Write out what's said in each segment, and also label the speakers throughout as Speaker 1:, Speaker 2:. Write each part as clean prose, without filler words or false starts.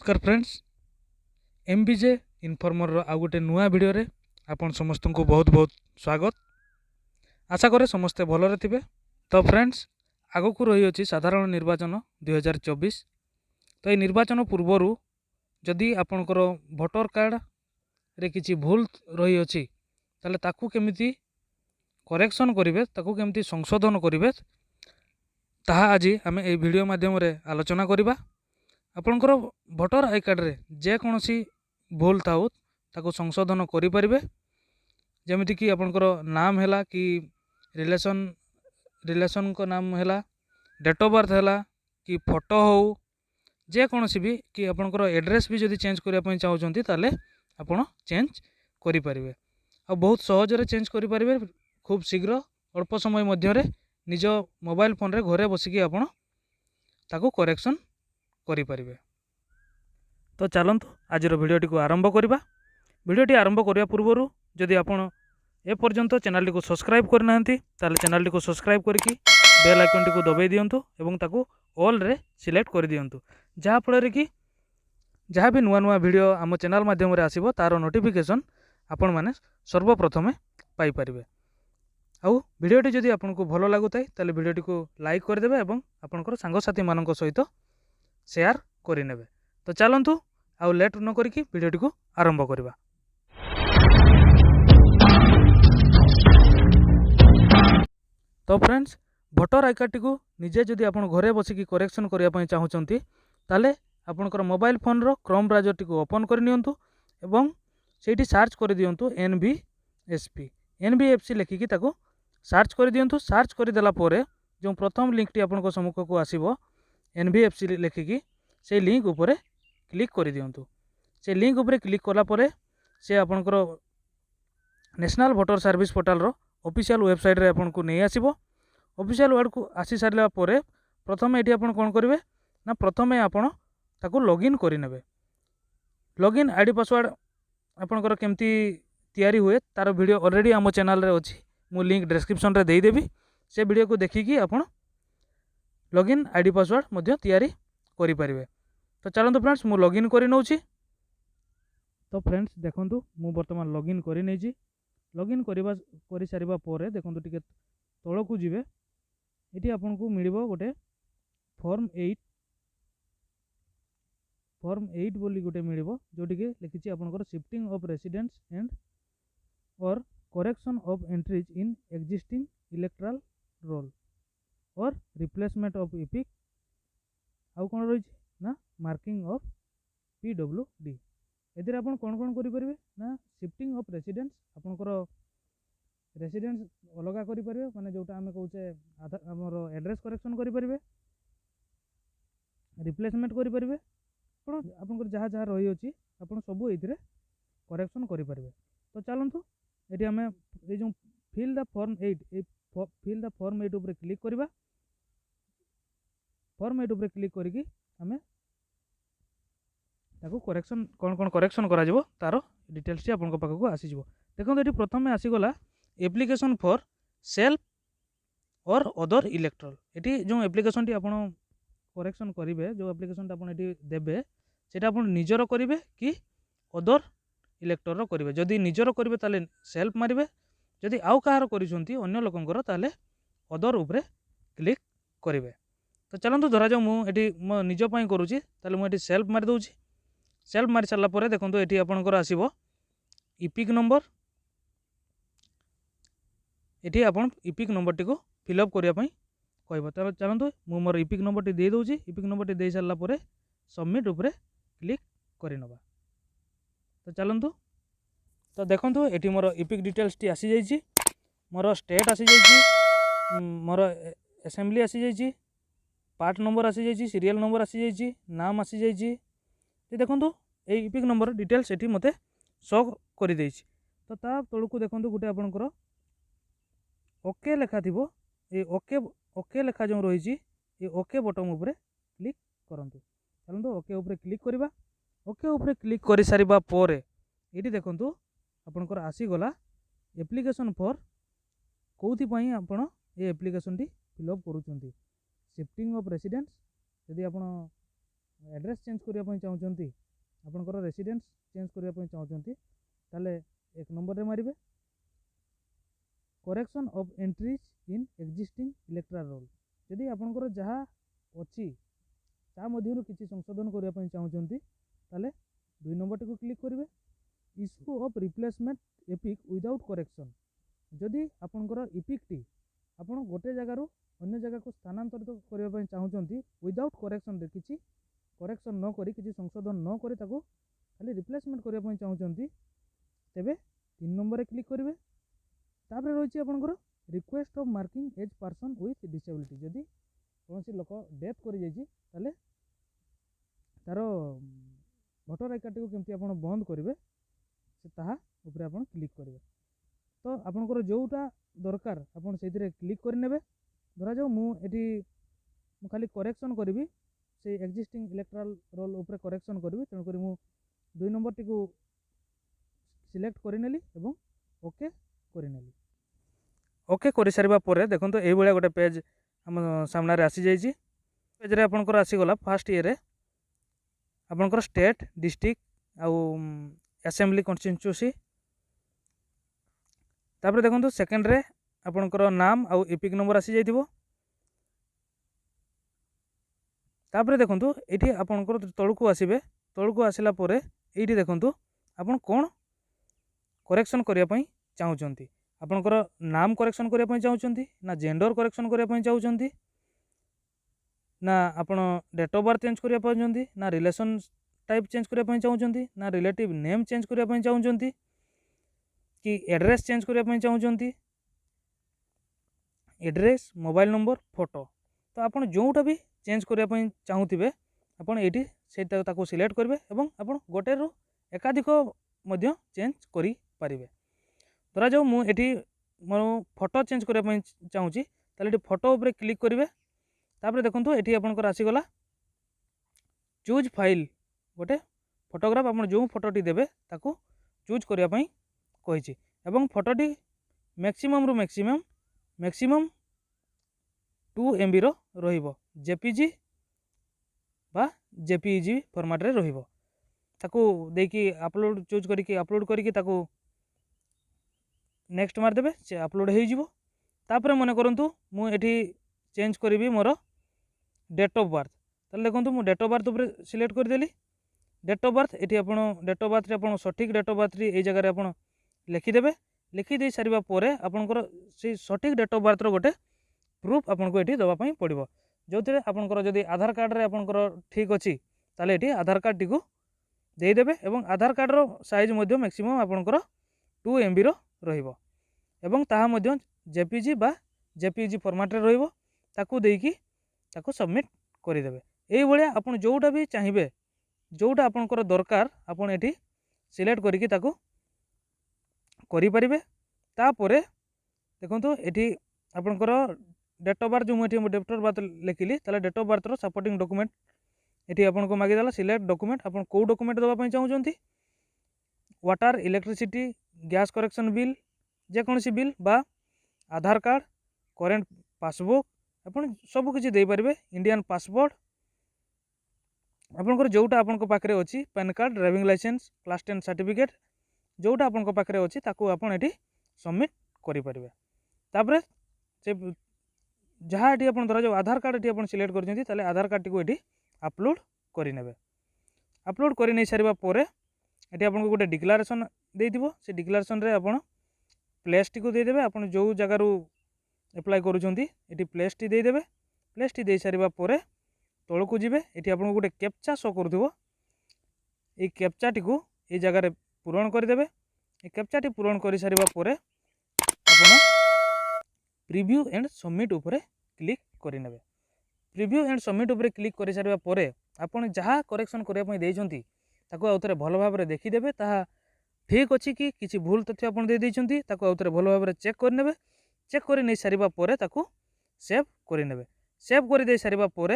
Speaker 1: नमस्कार friends एमबीजे informer आउ गोटे नुआ वीडियो रे आपण समस्त को बहुत बहुत स्वागत। आशा करे समस्ते भलरे थिबे। तो फ्रेंड्स आगो को रही अछि साधारण निर्वाचन 2024। तो ये निर्वाचन पूर्वरु जदि आपणकर भोटर कार्ड रे किछि भूल रही अछि ताले ताकू केमिति करेक्शन करिवे, ताकू केमिति संशोधन करिवे, ताहा आज आमे ए वीडियो माध्यम रे आलोचना करिबा। आपणकर भोटर आई कार्ड रे जेकोसी भूल थाउ ताको संशोधन करें। जमीती कि आपणकर नाम है कि रिलेशन को नाम है, डेट ऑफ बर्थ है कि फोटो हो जेकोसी भी कि आपणकर एड्रेस भी जदि चेंज करने चाहते ताले आपण चेंज करें। आ बहुत सहजरे चेंज करें, खूब शीघ्र अल्प समय मध्य निज मोबाइल फोन रे घरे बसिकी आपण ताको करेक्शन करें। तो चलतु आज भिडियोटी को आरंभ करवा। भिडियोटी आरंभ करने पूर्व जदि आपण ए पर्यंत चैनल को सब्सक्राइब करना ताले चैनल को सब्सक्राइब करके बेल आइकन टी को दबाई दिंतु एवं ताकू ऑल रे सिलेक्ट कर दिंतु, जहाँफल कि जहाँ भी नुआ नुआ वीडियो आम चैनल माध्यम रे आसीबो तार नोटिफिकेशन आपण माने सर्वप्रथमे पाई परिबे। आउ भिडियोटी जदि आपको भल लगुताय ताले भिडियोटी को लाइक करदेबे एवं आपनकर सांगसाथी मानक सहित शेयर करिनेबे। तो चलतु आउ लेट न करिकी भिडियोटी को आरंभ करवा। तो friends voter I card T को निजे जदि आपण घरे बसिकी करेक्शन करिया पई चाहुचंती ताले आपनकर मोबाइल फोन रो क्रोम ब्राउजर टी को ओपन कर नियंतु एवं सेठी सर्च कर दियंतु एनबीएफसी लिखिकी ताको सर्च कर दियंतु। सर्च कर देला परे जो प्रथम लिंक टी आपनको सम्मुख को आसीबो एनबीएफसी लिखिकी से लिंक ऊपर क्लिक कर दियंतु। से लिंक ऊपर क्लिक कला परे से आपनकर नेशनल भोटर सर्विस पोर्टल रो ऑफिशियल वेबसाइट रे आपनको नै आसीबो। ऑफिशियल वर्ड को आसी सारला परे प्रथम एठी आपण कोन करिवे ना प्रथमे आपण ताको लॉगिन करि नेबे। लॉगिन आईडी पासवर्ड आपनकर केमती तयारी हुए तार वीडियो ऑलरेडी आम चैनल रे अछि, मु लिंक डिस्क्रिप्शन रे देई देबी। से वीडियो को देखिकी आपण लॉगिन आईडी पासवर्ड मध्य तयारी करि परिबे। तो चलतु फ्रेंड्स मु लॉगिन करि नउची। तो फ्रेंड्स देखंतु मु वर्तमान लॉगिन करि नेजी। लॉगिन करि सारिबा परे देखंतु टिके तळकु जिवे, एटी आपनको मिलिबो गोटे फॉर्म 8 बोली गोटे मिलिबो, जोटी के लिखिछि आपनकर शिफ्टिंग ऑफ रेसिडेंस एंड और correction of entries in existing electoral roll और रिप्लेसमेंट ऑफ इपिक आउ कोन रही ना मार्किंग ऑफ पीडब्ल्यूडी। एतिर आपण कोन कोन करि परिबे ना शिफ्टिंग ऑफ रेसिडेंस आपनकर रेसिडेंस अलगा करि परिबे, माने जोटा हमें कहउचे हमर एड्रेस करेक्शन करि परिबे, रिप्लेसमेंट करि परिबे, आपनकर जहाँ जहाँ रही अछि आपण सब एथिरे करेक्शन करि परिबे। तो चलंतु एठी हमें ए जो fill the form 8 fill the form 8 ऊपर क्लिक करबा। फॉर्म 8 ऊपर क्लिक करिकी हमें ताको करेक्शन कोन कोन करेक्शन करा जिवो तारो डिटेल्स टी आपन को पाखको आसी जिवो। देखो एठी प्रथमे आसी गला एप्लीकेशन फॉर सेल्फ और अदर इलेक्टोरल। एठी जो एप्लीकेशन टी आपन करेक्शन करिवे, जो एप्लीकेशन टी आपन एठी देबे सेटा आपन निजरो करिवे कि अदर इलेक्टर करिवे। जदि निजरो करिवे ताले सेल्फ मारिवे, जदि आउ कहार करिसंती अन्य लोकंकर ताले अदर ऊपर क्लिक करिवे। तो चलंतु धरा जाऊ मु एठी मो निज पई करूची ताले मु एठी सेल्फ मारि दउची। सेल्फ मारि सारला परे देखंतु एठी आपनकर आसीबो इपिक नंबर। एठी आपन इपिक नंबर टी को फिल अप करिया पई कहबो। त चलंतु मु मोर इपिक नंबर टी दे दउची। इपिक नंबर टी दे सारला परे सबमिट ऊपर क्लिक करि नबा। तो चलंतु तो देखंतु एठी मोर इपिक डिटेल्स टी आसी जाइछि, मोर स्टेट आसी जाइछि, मोर असेंबली आसी जाइछि, पार्ट नंबर आसी जाइछि, सीरियल नंबर आसी जाइछि, नाम आसी जाइछि। ते देखंतु ए इपिक नंबर डिटेल्स एठी मते शो करि दैछि। तो ता तळकु देखंतु गुटे आपनकर ओके लेखा थिबो, ए ओके लेखा जो रहिछि ए ओके बटन ऊपर क्लिक करंतु। चलंतु ओके ऊपर क्लिक करबा। ओके ऊपर क्लिक कर सारिबा परे एठी देखंतु आपनकर आसी गला एप्लीकेशन फॉर कोथि पई आपण ए एप्लीकेशन टी फिल अप करूचंती। शिफ्टिंग ऑफ रेसिडेंस जदि आपण एड्रेस चेंज करने चाहूँगी आपंकर रेसिडेंस चेंज करने चाहूँगी ताले एक नंबर रे मारिबे correction of entries in existing electoral roll जदि आपंकर जहाँ अच्छी ता मध्यरु किसी संशोधन करने चाहूँगी ताले 2 नंबर टी क्लिक करेंगे issue of replacement epic without correction जदि आपंकर इपिक टी आपन गोटे जगार अन्य जगह को स्थानांतरित करने चाहूँगी विदाउट करेक्शन रे किसी करेक्शन न करी किसी संशोधन न करी ताको खाली रिप्लेसमेंट करने चाहूँगी तेबे 3 नंबर क्लिक करेंगे तापर रही आपंकर request of marking as person with disability जदि कौन लोक डेथ कर जाइए तार भोटर आई कार्ड को केमती आप बंद करेंगे से ताहा उपरे आप क्लिक करेंगे तो आपंकर जोटा दरकार आपन से क्लिक करने धरा जाऊ मुझे खाली करेक्शन करी से एक्जिस्टिंग इलेक्टोरल रोल उपरे करेक्शन करी तेणुक मु 2 नंबर टी को सिलेक्ट करनेली एवं ओके करनेली ओके कर सारा पर देखो तो ये गोटे पेज आम सामने आसी जाइए पेज आपंकर आसीगला फास्ट ये आपंकर स्टेट डिस्ट्रिक्ट आउ असेंबली कन्स्टिट्यूएंसी तापर देखो सेकेंड रे आपंकर नाम आउ एपिक नंबर आसी जाइथिबो तापर देखो ये आपंकर तलू आसबे तलू आसला ये देखो आपन कौन करेक्शन करने चाहूँगी आपंकर नाम करेक्शन करने चाहूँगी ना जेंडर करेक्शन करने चाहूँगी ना आपन डेट ऑफ बर्थ चेंज करने चाहूँगी ना रिलेशन टाइप चेंज करने चाहूँगी ना रिलेटिव नेम चेंज करने चाहूँगी कि एड्रेस चेंज करने चाहूँगी एड्रेस मोबाइल नंबर फोटो तो आपन जोटा भी चेंज करने चाहूँगे आपन ये सिलेक्ट करेंगे और आपन गोटे रु एकाधिक मध्य चेंज करि पारिबे धरा जाऊ मुझे मोर फोटो चेंज करने चाहूँगी ताले फोटो उपरे क्लिक करेंगे तापर देखो ये आपंकर आसीगला चूज फाइल गोटे फोटोग्राफ आप जो फोटोटी देवे ताकू चूज करने कही एवं फोटोटी मैक्सिमम रु मैक्सिमम 2 MB रो जेपीजी बा जेपीईजी फॉर्मेट रे रहिबो ताकू देकी अपलोड चूज करिकी अपलोड करिकी ताकू नेक्स्ट मार देबे से अपलोड हो जिवो तापर मन करंतु मु एठी चेंज करिवि मोर डेट ऑफ बर्थ ताले देखंतु मु डेट ऑफ बर्थ ऊपर सिलेक्ट कर देली डेट ऑफ बर्थ एठी आपण डेट ऑफ बर्थ रे आपण सठिक डेट ऑफ बर्थ रे ए जगह रे आपण लिखि देबे लिखि दे सारिबा परे आपनकर से सठिक डेट ऑफ बर्थ रो गोटे प्रूफ आपनको एठी दबा पई पड़िबो जोथिरे आपनकर जदि आधार कार्ड रे आपनकर ठीक अछि ताले एठी आधार कार्ड टिकु दे देबे एवं आधार कार्ड रो साइज मध्य मैक्सिमम आपनकर 2 MB रो रहिबो एवं ताहा मध्य जेपीजी बा जेपीजी फॉर्मेट रे रहिबो ताकू देकी ताकू सबमिट करि देबे एई भलिया आपन जोटा भी चाहिबे जोटा आपनकर दरकार आपन एठी सिलेक्ट करिकी ताकू करि परिबे तापरे देखंतु एठी आपनकर डेट ऑफ बर्थ जो मुझे डेट ऑफ बर्थ लिखिली ताले डेट ऑफ बर्थ रो सपोर्टिंग डॉक्यूमेंट एठी आपनको मागिदेला सिलेक्ट डॉक्यूमेंट आपन को डॉक्यूमेंट दबा पई चाहूचंती water electricity gas correction bill जे कोनसी बिल बा आधार कार्ड करेंट पासबुक आपन सब किछि दे परिबे इंडियन पासपोर्ट आपनकर जोटा आपनको पाखरे अछि PAN card driving licence class 10 certificate जोटा आपनको पाखरे अछि ताकू आपन एठी सबमिट करि परिबे तापरे से जहाँ ये आप धरा जाओ आधार कार्ड ये सिलेक्ट कर आधार कार्ड टी ये अपलोड करेंगे अपलोड कर नहीं सारा पर ये आपको गोटे डिक्लारेसन देथिबो से डिक्लारेसन रे आप प्लेस टी को देदेवे आप जो जगार एप्लाय करुँचे प्लेस टी देदेवे प्लेस टी दे सारा पर तौक को जी ये आपको गोटे कैप्चा शो करूँ ये कैप्चा टी को ये जगार पूरण करदे ये कैप्चा टी पूरण कर सारा पर प्रिव्यू एंड सबमिट उपरे क्लिक करेंगे प्रिव्यू एंड सबमिट उपरे क्लिक कर सारा पर आपन जहाँ करेक्शन करने देइछंती ताको आउथरे भल भाव में देखीदेवे ताहा ठीक अच्छी कि किसी भूल तथ्य आपन दे देइछंती ताको आउथरे भल भाव में चेक करने चेक कर नहीं सारा पर ताको सेव करने सेव कर दे सारा पर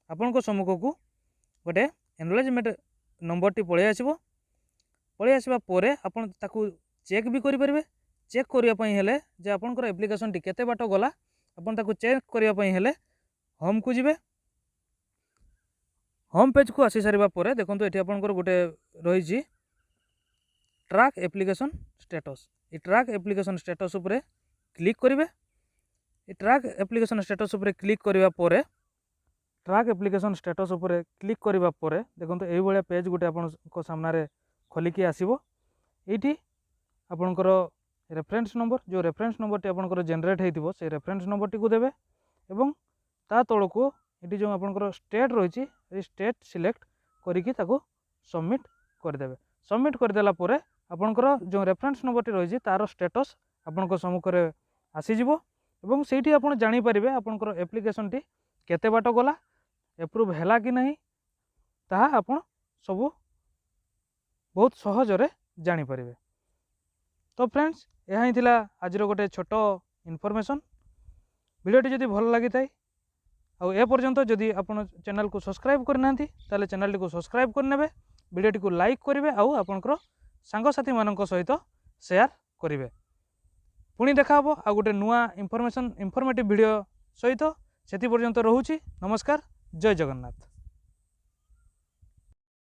Speaker 1: आपन सम्मुख को गोटे एनरोलमेंट नंबर टी पलि आसबो पलि आसबा पर आपन ताको चेक भी करि परिबे चेक करने हेले जे आपनकर एप्लिकेशन टी केते बाट गला आपन ताको चेक करने हेले होम को जिबे होम पेज को आसी सारिबा परे देखंतु एठी आपनकर गोटे रहिछि ट्रैक एप्लिकेशन स्टेटस। ए ट्रैक एप्लिकेशन स्टेटस उपरे क्लिक करिवे। ए ट्रैक एप्लिकेशन स्टेटस उपरे क्लिक करिवा परे ट्रैक एप्लिकेशन स्टेटस उपरे क्लिक करिवा परे देखंतु एई भलिया पेज गोटे आपनको सामना रे खोलिकी आसीबो। एठी आपनकर रेफरेंस नंबर जो रेफरेंस नंबर टी आपनकर जनरेट हेतिबो से रेफरेंस नंबर टी को देबे एवं ता तळको एठी जो आपनकर स्टेट रहिछि ए स्टेट सिलेक्ट करिकी ताको सबमिट कर देबे। सबमिट कर देला परे आपनकर जो रेफरेंस नंबर टी रहिछि तार स्टेटस आपनकर सम्मुख रे आसी जिवो एवं सेठी आपन जानि परिबे आपनकर एप्लिकेशन टी केते बाट गला एप्रूव हैला कि नहीं ताहा आपन सब बहुत सहज रे जानि परिबे। तो फ्रेंड्स यह ही थिला आज गोटे छोट इनफॉरमेशन। वीडियोटी जदि भल लगी थाए आ ए पर्यंत जदि आपन चैनल को सब्सक्राइब करना ताले चैनल को सब्सक्राइब करने वीडियोटी को लाइक करेंगे आउ आपनकर सांगसाथी मानक सहित शेयर करेंगे। पुणी देखा हबो आ गोटे नुआ इनफॉरमेटिव वीडियो सहित सेति पर्यंत रहूची। नमस्कार, जय जगन्नाथ।